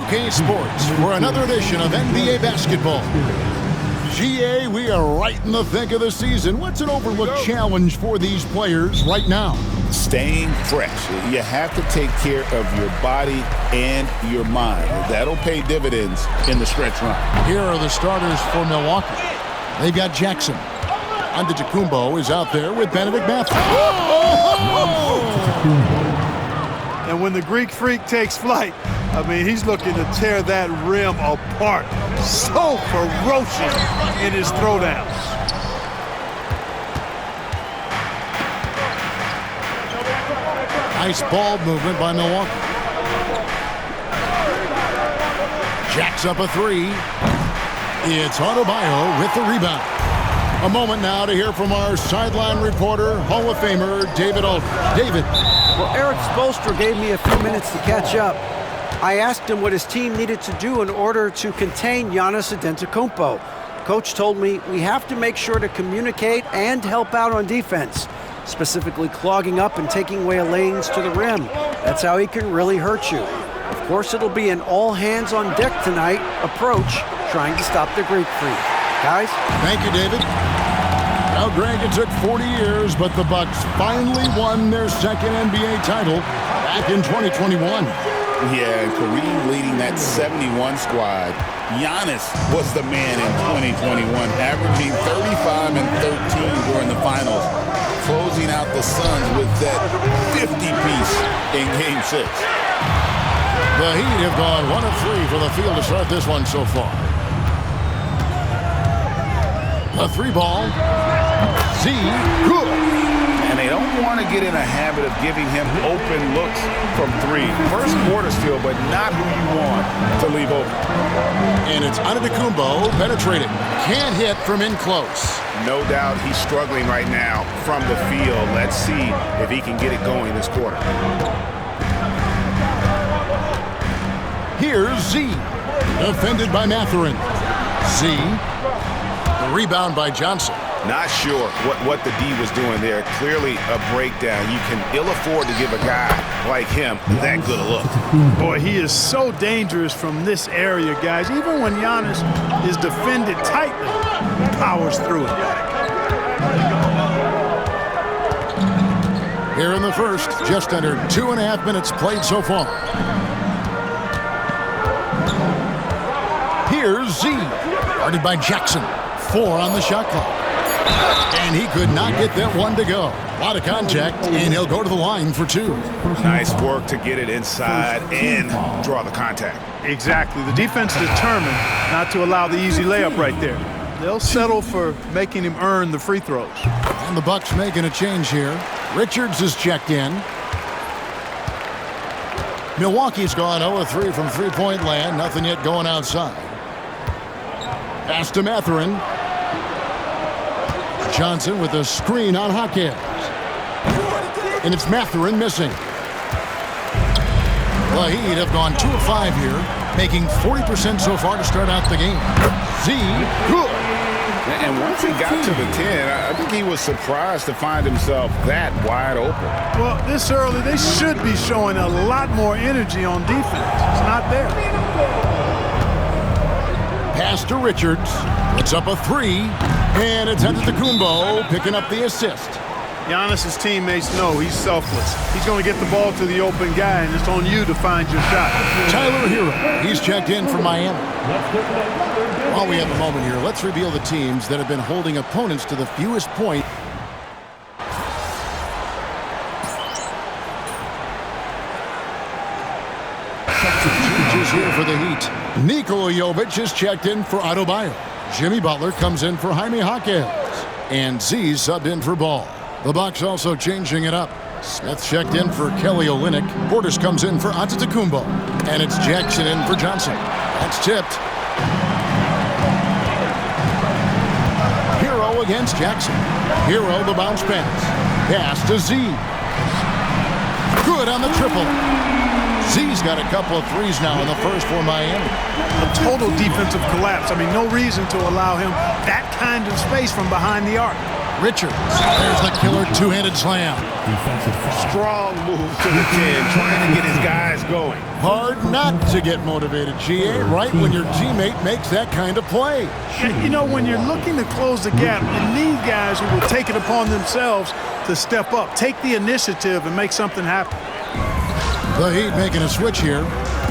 2K Sports for another edition of NBA basketball. GA, we are right in the thick of the season. What's an overlooked challenge for these players right now? Staying fresh. You have to take care of your body and your mind. That'll pay dividends in the stretch run. Here are the starters for Milwaukee. They've got Jackson. Antetokounmpo is out there with Benedict Matthews. And when the Greek Freak takes flight, I mean, he's looking to tear that rim apart. So ferocious in his throwdowns. Nice ball movement by Milwaukee. Jacks up a three. It's Adebayo with the rebound. A moment now to hear from our sideline reporter, Hall of Famer David Aldridge. David. Well, Eric Spoelstra gave me a few minutes to catch up. I asked him what his team needed to do in order to contain Giannis Antetokounmpo. Coach told me we have to make sure to communicate and help out on defense, specifically clogging up and taking away lanes to the rim. That's how he can really hurt you. Of course, it'll be an all-hands-on-deck tonight approach, trying to stop the Greek Freak. Guys? Thank you, David. Now, Greg, it took 40 years, but the Bucks finally won their second NBA title back in 2021. Yeah, Kareem leading that 71 squad. Giannis was the man in 2021, averaging 35 and 13 during the finals, closing out the Suns with that 50-piece in Game 6. The Heat have gone 1 of 3 from the field to start this one so far. A three ball. Z. Good. And they don't want to get in a habit of giving him open looks from three. First quarter still, but not who you want to leave open. And it's Antetokounmpo penetrating. Can't hit from in close. No doubt he's struggling right now from the field. Let's see if he can get it going this quarter. Here's Z. Defended by Mathurin. Z. The rebound by Johnson. Not sure what the D was doing there. Clearly a breakdown. You can ill afford to give a guy like him that good a look. Boy, he is so dangerous from this area, guys. Even when Giannis is defended tightly, he powers through it. Here in the first, just under 2.5 minutes played so far. Here's Z. Guarded by Jackson. 4 on the shot clock. And he could not get that one to go. A lot of contact, and he'll go to the line for 2. Nice work to get it inside and draw the contact. Exactly. The defense determined not to allow the easy layup right there. They'll settle for making him earn the free throws. And the Bucks making a change here. Richards is checked in. Milwaukee's gone 0 of 3 from three-point land. Nothing yet going outside. Pass to Mathurin. Johnson with a screen on Hawkins. And it's Mathurin missing. The Heat have gone 2 of 5 here, making 40% so far to start out the game. Z, good. And once he got to the 10, I think he was surprised to find himself that wide open. Well, this early, they should be showing a lot more energy on defense. It's not there. Pass to Richards. It's up a 3. And it's Antetokounmpo picking up the assist. Giannis' teammates know he's selfless. He's going to get the ball to the open guy, and it's on you to find your shot. Tyler Hero, he's checked in for Miami. While we have a moment here, let's reveal the teams that have been holding opponents to the fewest points. Substitutes here for the Heat. Nikola Jovic is checked in for Adebayo. Jimmy Butler comes in for Jaime Hawkins. And Z subbed in for Ball. The Bucks also changing it up. Smith checked in for Kelly Olynyk. Portis comes in for Antetokounmpo. And it's Jackson in for Johnson. That's tipped. Hero against Jackson. Hero the bounce pass. Pass to Z. Good on the triple. Z's got a couple of threes now in the first for Miami. A total defensive collapse. I mean, no reason to allow him that kind of space from behind the arc. Richards. There's the killer two-handed slam. Strong move to the 10, trying to get his guys going. Hard not to get motivated, GA, right when your teammate makes that kind of play. You know, when you're looking to close the gap, you need guys who will take it upon themselves to step up, take the initiative, and make something happen. The Heat making a switch here.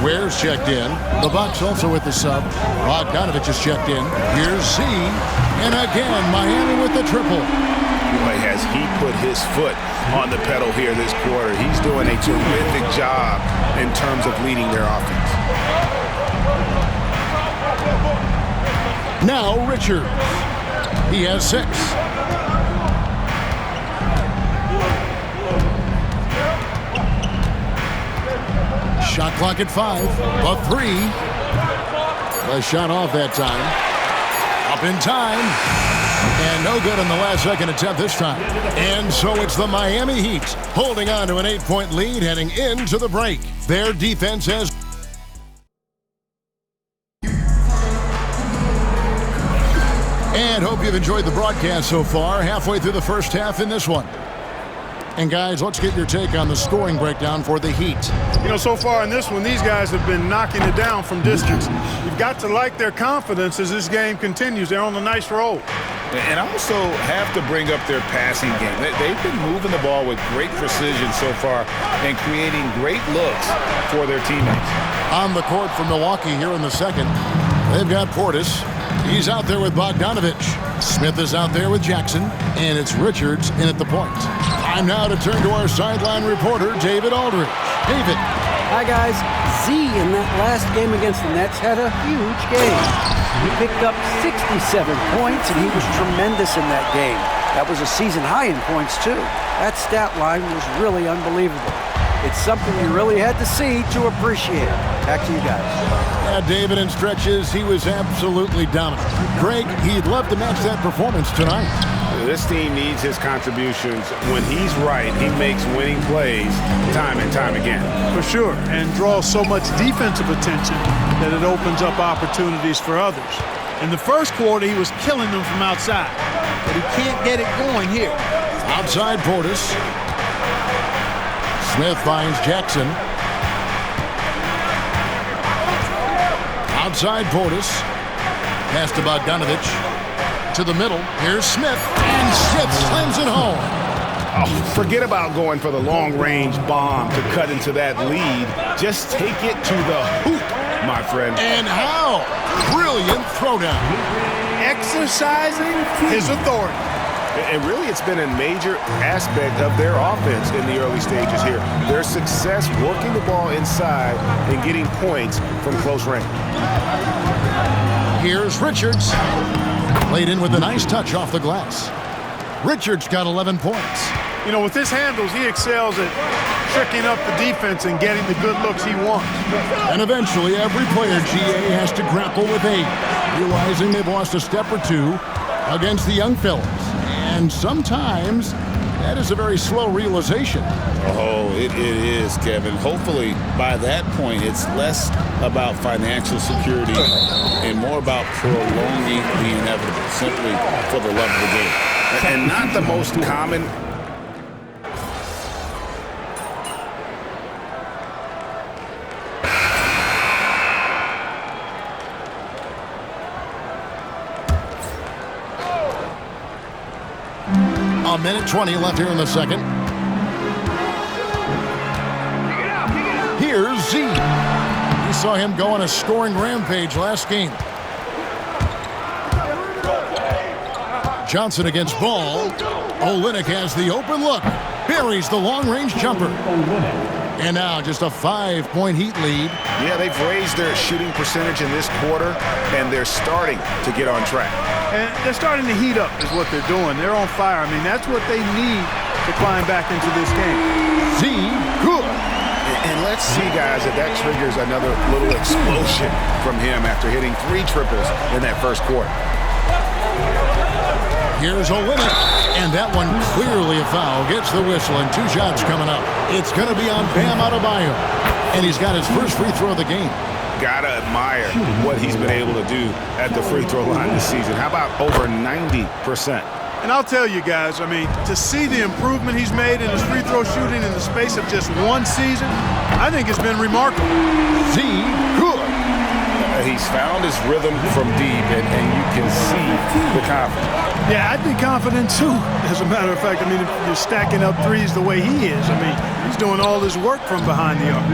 Ware's checked in. The Bucks also with the sub. Bogdanovich is checked in. Here's Z. And again, Miami with the triple. Boy, has he put his foot on the pedal here this quarter. He's doing a terrific job in terms of leading their offense. Now Richards. He has 6. Shot clock at 5. A 3. The shot off that time. Up in time. And no good on the last second attempt this time. And so it's the Miami Heat holding on to an 8-point lead heading into the break. Their defense has... And hope you've enjoyed the broadcast so far. Halfway through the first half in this one. And guys, let's get your take on the scoring breakdown for the Heat. You know, so far in this one, these guys have been knocking it down from distance. You've got to like their confidence as this game continues. They're on a nice roll. And also have to bring up their passing game. They've been moving the ball with great precision so far and creating great looks for their teammates. On the court for Milwaukee here in the second, they've got Portis. He's out there with Bogdanovich. Smith is out there with Jackson. And it's Richards in at the point. Time now to turn to our sideline reporter, David Aldridge. David. Hi, guys. Z in that last game against the Nets had a huge game. He picked up 67 points, and he was tremendous in that game. That was a season high in points, too. That stat line was really unbelievable. It's something you really had to see to appreciate. Back to you guys. Yeah, David, in stretches, he was absolutely dominant. Greg, he'd love to match that performance tonight. This team needs his contributions. When he's right, he makes winning plays time and time again. For sure, and draws so much defensive attention that it opens up opportunities for others. In the first quarter, he was killing them from outside, but he can't get it going here. Outside Portis. Smith finds Jackson. Outside Portis. Pass to Bogdanovich. To the middle. Here's Smith. And Smith slams it home. Oh, forget about going for the long-range bomb to cut into that lead. Just take it to the hoop, my friend. And how? Brilliant throwdown. Exercising his authority. And really, it's been a major aspect of their offense in the early stages here. Their success working the ball inside and getting points from close range. Here's Richards. Laid in with a nice touch off the glass. Richards got 11 points. You know, with his handles, he excels at tricking up the defense and getting the good looks he wants. And eventually, every player, GA, has to grapple with age, realizing they've lost a step or two against the young fellas. And sometimes that is a very slow realization. Oh, it is, Kevin. Hopefully, by that point, it's less about financial security and more about prolonging the inevitable, simply for the love of the game. And not the most common. A minute 20 left here in the second. Here's Z. We saw him go on a scoring rampage last game. Johnson against Ball. Olynyk has the open look. Buries the long-range jumper. And now just a 5-point Heat lead. Yeah, they've raised their shooting percentage in this quarter, and they're starting to get on track. And they're starting to heat up is what they're doing. They're on fire. I mean, that's what they need to climb back into this game. Z, good. And let's see, guys, if that triggers another little explosion from him after hitting 3 triples in that first quarter. Here's Olynyk, and that one clearly a foul. Gets the whistle, and 2 shots coming up. It's going to be on Bam Adebayo, and he's got his first free throw of the game. Gotta admire what he's been able to do at the free throw line this season. How about over 90%? And I'll tell you guys, I mean, to see the improvement he's made in his free throw shooting in the space of just one season, I think it's been remarkable. Z, good. He's found his rhythm from deep, and you can see the confidence. Yeah, I'd be confident too. As a matter of fact, I mean, if you're stacking up threes the way he is, I mean, he's doing all his work from behind the arc.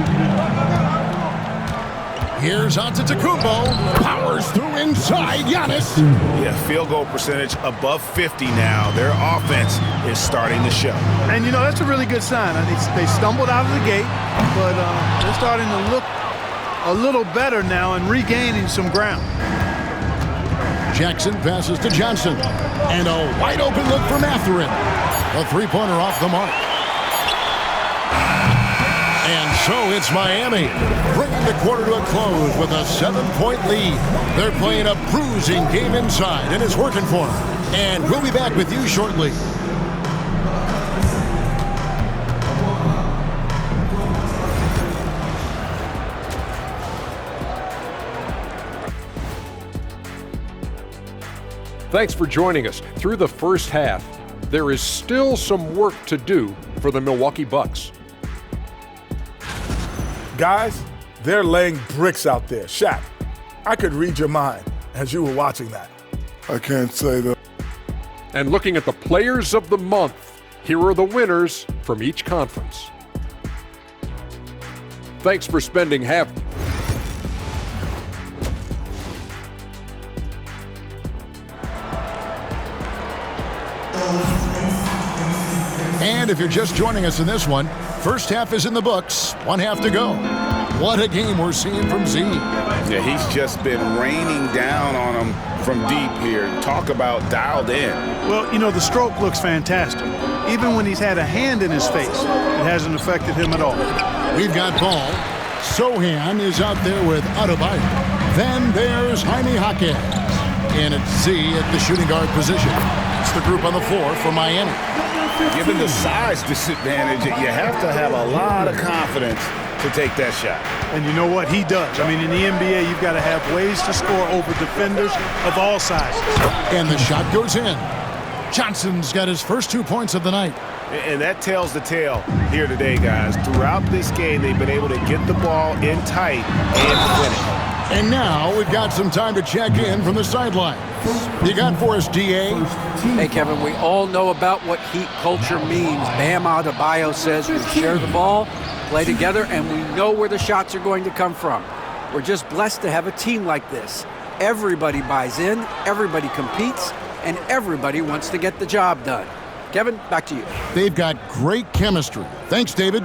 Here's Antetokounmpo. Powers through inside. Giannis. Yeah, field goal percentage above 50 now. Their offense is starting to show. And, you know, that's a really good sign. I think they stumbled out of the gate, but they're starting to look a little better now and regaining some ground. Jackson passes to Johnson. And a wide open look for Mathurin. A three-pointer off the mark. And so it's Miami, bringing the quarter to a close with a 7-point lead. They're playing a bruising game inside, and it's working for them. And we'll be back with you shortly. Thanks for joining us. Through the first half, there is still some work to do for the Milwaukee Bucks. Guys, they're laying bricks out there. Shaq, I could read your mind as you were watching that. I can't say that. And looking at the players of the month, here are the winners from each conference. Thanks for spending half. And if you're just joining us in this one, first half is in the books, one half to go. What a game we're seeing from Z. Yeah, he's just been raining down on him from deep here. Talk about dialed in. Well, you know, the stroke looks fantastic. Even when he's had a hand in his face, it hasn't affected him at all. We've got ball. Sohan is out there with Adebayo. Then there's Jaime Jaquez. And it's Z at the shooting guard position. It's the group on the floor for Miami. Given the size disadvantage, you have to have a lot of confidence to take that shot. And you know what? He does. I mean, in the NBA, you've got to have ways to score over defenders of all sizes. And the shot goes in. Johnson's got his first 2 points of the night. And that tells the tale here today, guys. Throughout this game, they've been able to get the ball in tight and finish. And now we've got some time to check in from the sideline. You got for us, DA? Hey, Kevin, we all know about what Heat culture means. Bam Adebayo says we share the ball, play together, and we know where the shots are going to come from. We're just blessed to have a team like this. Everybody buys in, everybody competes, and everybody wants to get the job done. Kevin, back to you. They've got great chemistry. Thanks, David.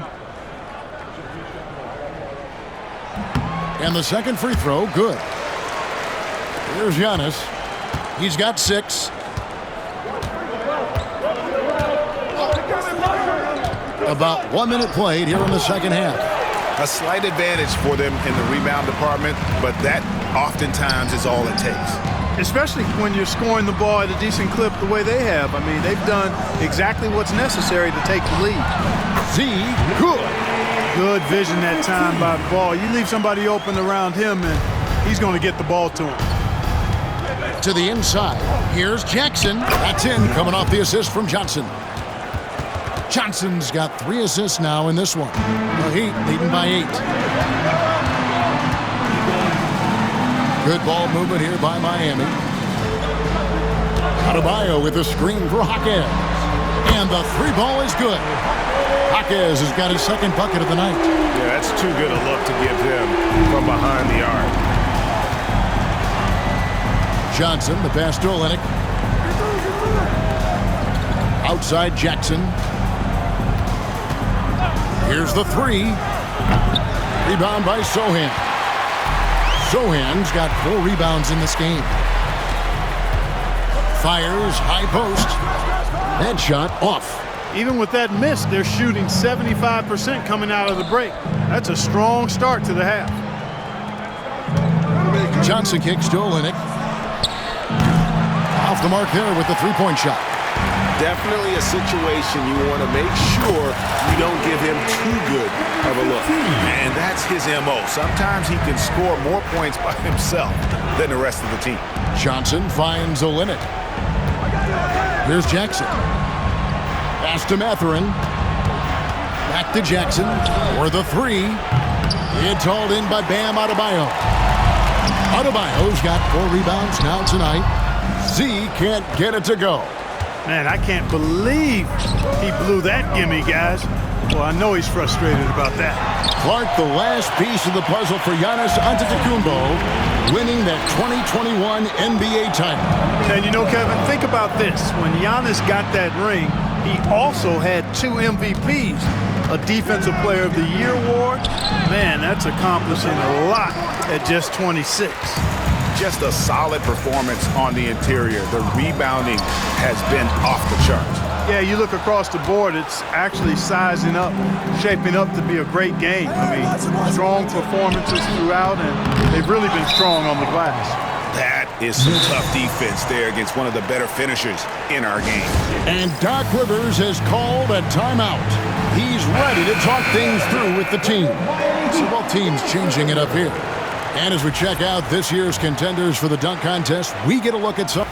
And the second free throw, good. Here's Giannis. He's got 6. About 1 minute played here in the second half. A slight advantage for them in the rebound department, but that oftentimes is all it takes. Especially when you're scoring the ball at a decent clip the way they have. I mean, they've done exactly what's necessary to take the lead. Z, good. Good vision that time by Ball. You leave somebody open around him, and he's going to get the ball to him. To the inside. Here's Jackson. That's in, coming off the assist from Johnson. Johnson's got 3 assists now in this one. The Heat leading by 8. Good ball movement here by Miami. Adebayo with the screen for Jaquez. And the 3 ball is good. Jaquez has got his second bucket of the night. Yeah, that's too good a look to give him from behind the arc. Johnson, the pass to Olynyk. Outside Jackson. Here's the 3. Rebound by Sohan. Sohan's got 4 rebounds in this game. Fires, high post. That shot off. Even with that miss, they're shooting 75% coming out of the break. That's a strong start to the half. Johnson kicks to Olynyk. Off the mark there with the 3-point shot. Definitely a situation you want to make sure you don't give him too good of a look. And that's his MO. Sometimes he can score more points by himself than the rest of the team. Johnson finds Olynyk. Here's Jackson. Pass to Mathurin. Back to Jackson for the three. It's hauled in by Bam Adebayo. Adebayo's got 4 rebounds now tonight. Z can't get it to go. Man, I can't believe he blew that gimme, guys. Well, I know he's frustrated about that. Clark, the last piece of the puzzle for Giannis Antetokounmpo, winning that 2021 NBA title. And you know, Kevin, think about this. When Giannis got that ring, he also had 2 MVPs, a Defensive Player of the Year award. Man, that's accomplishing a lot at just 26. Just a solid performance on the interior. The rebounding has been off the charts. Yeah, you look across the board, it's actually sizing up, shaping up to be a great game. I mean, strong performances throughout, and they've really been strong on the glass. That is some tough defense there against one of the better finishers in our game. And Doc Rivers has called a timeout. He's ready to talk things through with the team. So both teams changing it up here. And as we check out this year's contenders for the dunk contest, we get a look at some.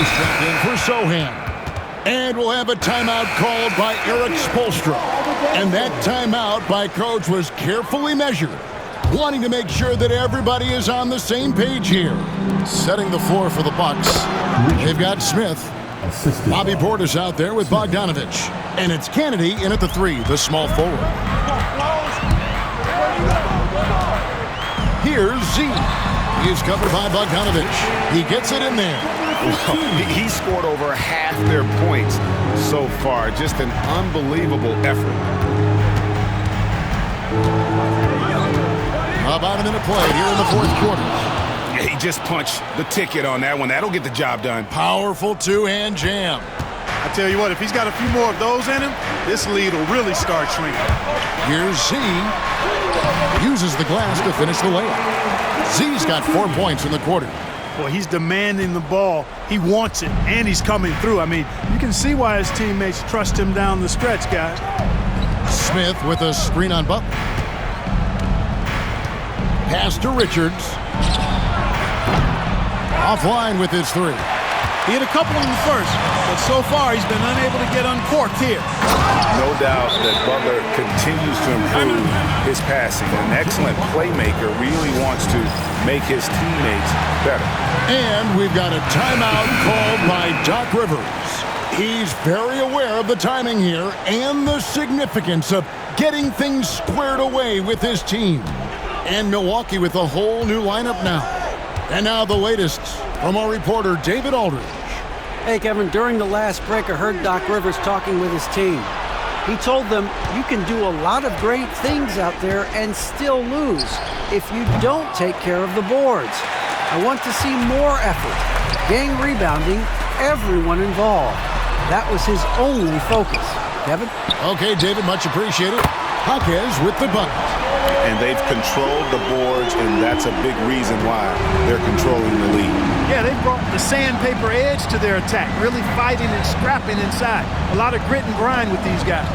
Strapped in for Sohan. And we'll have a timeout called by Eric Spoelstra. And that timeout by Coach was carefully measured, wanting to make sure that everybody is on the same page here. Setting the floor for the Bucks. They've got Smith. Bobby Portis out there with Bogdanovich. And it's Kennedy in at the 3, the small forward. Here's Z. He is covered by Bogdanovich. He gets it in there. He scored over half their points so far. Just an unbelievable effort. About a minute played here in the 4th quarter. Yeah, he just punched the ticket on that one. That'll get the job done. Powerful 2-hand jam. I tell you what, if he's got a few more of those in him, this lead will really start shrinking. Here's Z. Uses the glass to finish the layup. Z's got 4 points in the quarter. Well, he's demanding the ball. He wants it, and he's coming through. I mean, you can see why his teammates trust him down the stretch, guys. Smith with a screen on Butler. Pass to Richards. Offline with his 3. He hit a couple in the first, but so far he's been unable to get uncorked here. No doubt that Butler continues to improve his passing. An excellent playmaker, really wants to make his teammates better. And we've got a timeout called by Doc Rivers. He's very aware of the timing here and the significance of getting things squared away with his team. And Milwaukee with a whole new lineup now. And now the latest from our reporter, David Aldridge. Hey, Kevin, during the last break, I heard Doc Rivers talking with his team. He told them, you can do a lot of great things out there and still lose if you don't take care of the boards. I want to see more effort, gang rebounding, everyone involved. That was his only focus. Kevin? Okay, David, much appreciated. Jaquez with the bucket. And they've controlled the boards, and that's a big reason why they're controlling the lead. Yeah, they brought the sandpaper edge to their attack, really fighting and scrapping inside. A lot of grit and grind with these guys.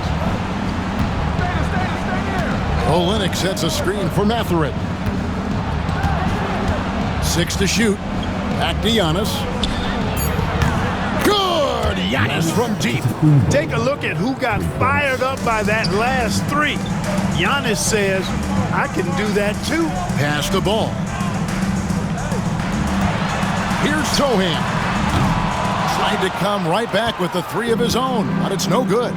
Olynyk sets a screen for Mathurin. 6 to shoot. Back to Giannis. Good! Giannis from deep. Take a look at who got fired up by that last 3. Giannis says, I can do that too. Pass the ball. Here's Sohan. Tried to come right back with the 3 of his own, but it's no good.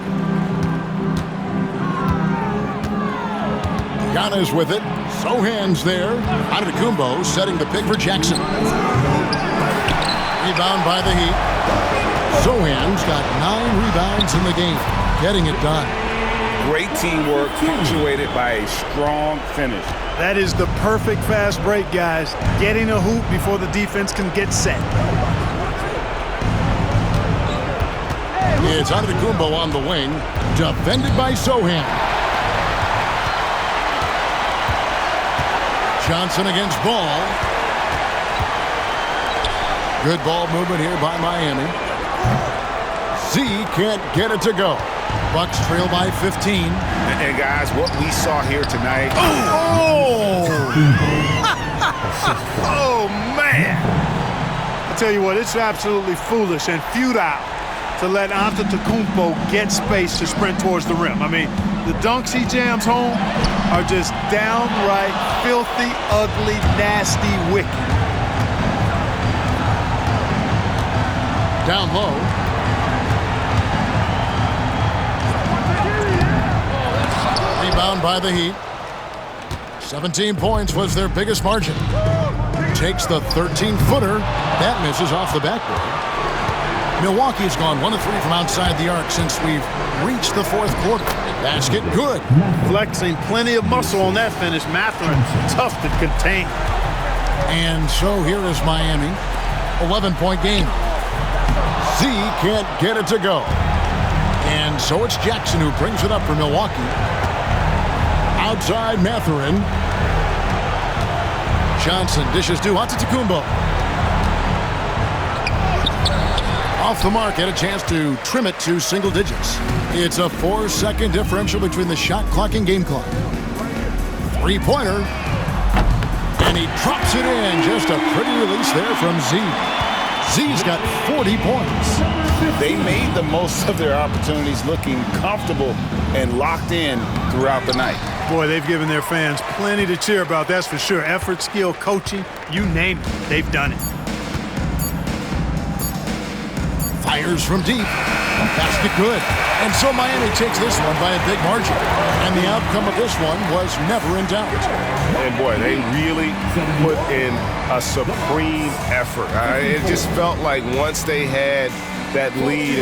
Giannis with it. Sohan's there. Antetokounmpo setting the pick for Jackson. Rebound by the Heat. Sohan's got 9 rebounds in the game, getting it done. Great teamwork punctuated by a strong finish. That is the perfect fast break, guys. Getting a hoop before the defense can get set. It's Antetokounmpo on the wing, defended by Sohan. Johnson against Ball. Good ball movement here by Miami. Z can't get it to go. Bucks trail by 15. And guys, what we saw here tonight. Oh, man. I tell you what, it's absolutely foolish and futile to let Antetokounmpo get space to sprint towards the rim. I mean, the dunks he jams home are just downright filthy, ugly, nasty, wicked. Down low. Rebound by the Heat. 17 points was their biggest margin. Takes the 13-footer. That misses off the backboard. Milwaukee's gone 1 of 3 from outside the arc since we've reached the fourth quarter. Basket good. Flexing plenty of muscle on that finish. Mathurin tough to contain. And so here is Miami. 11-point game. Z can't get it to go. And so it's Jackson who brings it up for Milwaukee. Outside Mathurin. Johnson dishes to Antetokounmpo. Off the mark, had a chance to trim it to single digits. It's a 4-second differential between the shot clock and game clock. Three-pointer. And he drops it in. Just a pretty release there from Z. Z's got 40 points. They made the most of their opportunities, looking comfortable and locked in throughout the night. Boy, they've given their fans plenty to cheer about, that's for sure. Effort, skill, coaching, you name it, they've done it. Fires from deep. Basket good. And so Miami takes this one by a big margin. And the outcome of this one was never in doubt. And boy, they really put in a supreme effort. It just felt like once they had that lead,